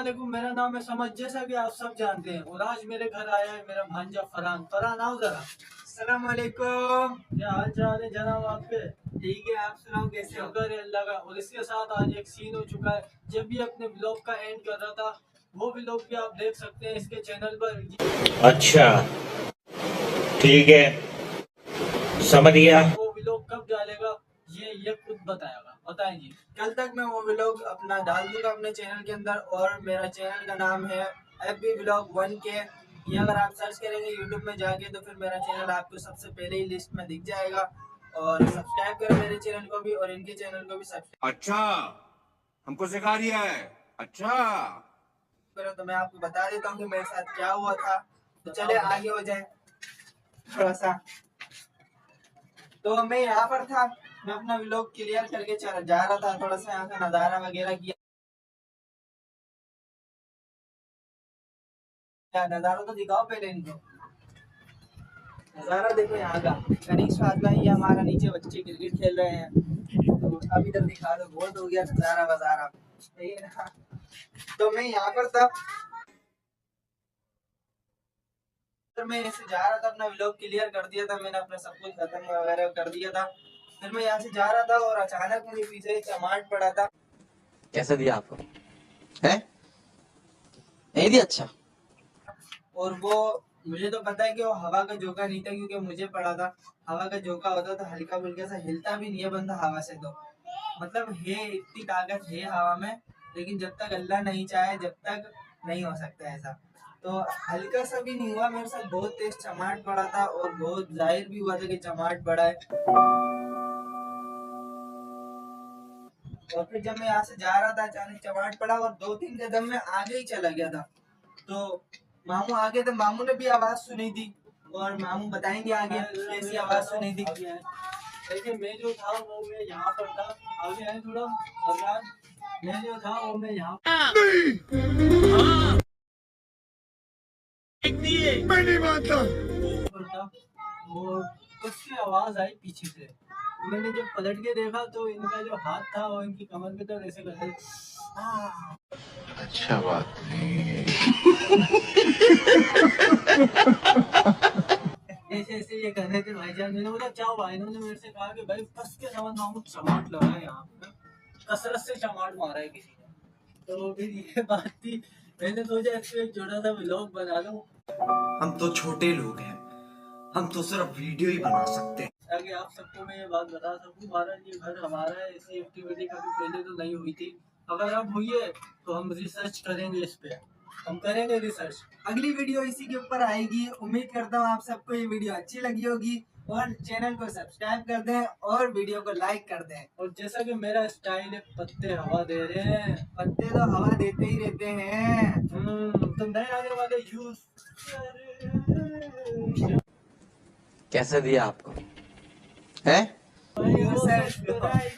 अस्सलामुअलैकुम, मेरा नाम है समझ, जैसा कि आप सब जानते हैं। और आज मेरे घर आया है मेरा भांजा फरहान। फरहान आओ जरा। अस्सलामुअलैकुम। क्या हाल चाल है जनाब आपके? ठीक है, आप सुनाओ कैसे हो? शुक्र है अल्लाह का। और इसके साथ आज एक सीन हो चुका है। जब भी अपने ब्लॉग का एंड कर रहा था, वो ब्लॉग भी आप देख सकते हैं इसके चैनल पर। अच्छा, ठीक है, समझ गया। वो ब्लॉग कब डालेगा ये खुद बताएगा। बताएं जी। कल तक मैं वो व्लॉग अपना डाल दूंगा अपने चैनल के अंदर, और मेरा चैनल का नाम है FB Vlog 1K। ये अगर आप सर्च करेंगे यूट्यूब में जाके तो फिर मेरा चैनल आपको सबसे पहले ही लिस्ट में दिख जाएगा। और सब्सक्राइब करें मेरे चैनल को भी और इनके चैनल को भी सब्सक्राइब अच्छा, हमको सिखा रिया है। अच्छा करें। तो मैं आपको बता देता हूँ कि मेरे साथ क्या हुआ था। तो चले आगे हो जाए थोड़ा सा। तो मैं यहाँ पर था, मैं अपना व्लॉग क्लियर करके चला जा रहा था, थोड़ा सा यहाँ का नज़ारा वगैरह किया। नज़ारा तो दिखाओ पहले इनको। नज़ारा देखो यहाँ का। कनिष्क फातिमा, ये हमारा नीचे बच्चे क्रिकेट खेल रहे हैं। तो अब इधर दिखा दो, बहुत हो गया नज़ारा वज़ारा। तो मैं यहाँ पर था, फिर मैं ऐसे जा रहा था, अपना व्लॉग क्लियर कर दिया था मैंने, अपना सब कुछ खत्म वगैरह कर दिया था। फिर मैं यहाँ से जा रहा था और अचानक मुझे पीछे एक चमाट पड़ा था। कैसे दिया आपको है? नहीं दिया? अच्छा। और वो मुझे तो पता है कि वो हवा का झोंका नहीं था, क्योंकि मुझे पड़ा था। हवा का झोंका होता तो हल्का फुल्का सा हिलता भी नहीं है बंदा हवा से। तो मतलब है, इतनी ताकत है हवा में, लेकिन जब तक अल्लाह नहीं चाहे जब तक नहीं हो सकता ऐसा। तो हल्का सा भी नहीं हुआ मेरे साथ, बहुत तेज चमाट पड़ा था और बहुत जाहिर भी हुआ था कि चमाट पड़ा है। और फिर जब मैं यहाँ से जा रहा था अचानक चमाट पड़ा और 2-3 कदम में आगे ही चला गया था। तो मामू आगे थे, मामू ने भी आवाज सुनी थी और मामू बताएंगे आगे कैसी आवाज सुनी थी। देखिए, मैं जो था वो मैं यहाँ पर था। आगे है थोड़ा फरहान। मैं जो था वो मैं यहाँ मैं नहीं मानता। पर था। वो कुछ की आवाज आई पीछे से। मैंने जब पलट के देखा तो इनका जो हाथ था वो इनकी कमर पे तो ऐसे कर अच्छा बात नहीं। ऐसे ऐसे ये कर रहे थे भाईजान। मैंने बोला क्या हुआ? इन्होंने मेरे से कहा कि भाई फंस के समझ मामू चमाट लगा है यहाँ पे, कसरत से चमाट मारा है किसी ने। तो फिर ये बात थी, मैंने सोचा इसको एक छोटा सा व्लॉग बना लूं हम तो छोटे लोग हैं, हम तो सिर्फ वीडियो ही बना सकते हैं ताकि आप सबको मैं ये बात बता सकूं। महाराज ये घर हमारा है, ऐसी एक्टिविटी कभी पहले तो नहीं हुई थी। अगर अब हुई है तो हम रिसर्च करेंगे इस पे, हम करेंगे रिसर्च। अगली वीडियो इसी के ऊपर आएगी। उम्मीद करता हूँ आप सबको ये वीडियो अच्छी लगी होगी, और चैनल को सब्सक्राइब कर दें और वीडियो को लाइक कर दें। और जैसा कि मेरा स्टाइल है, पत्ते हवा दे रहे हैं। पत्ते तो हवा देते ही रहते हैं। तो नए आने वाले यूज कैसे दिया आपको है? सब्सक्राइब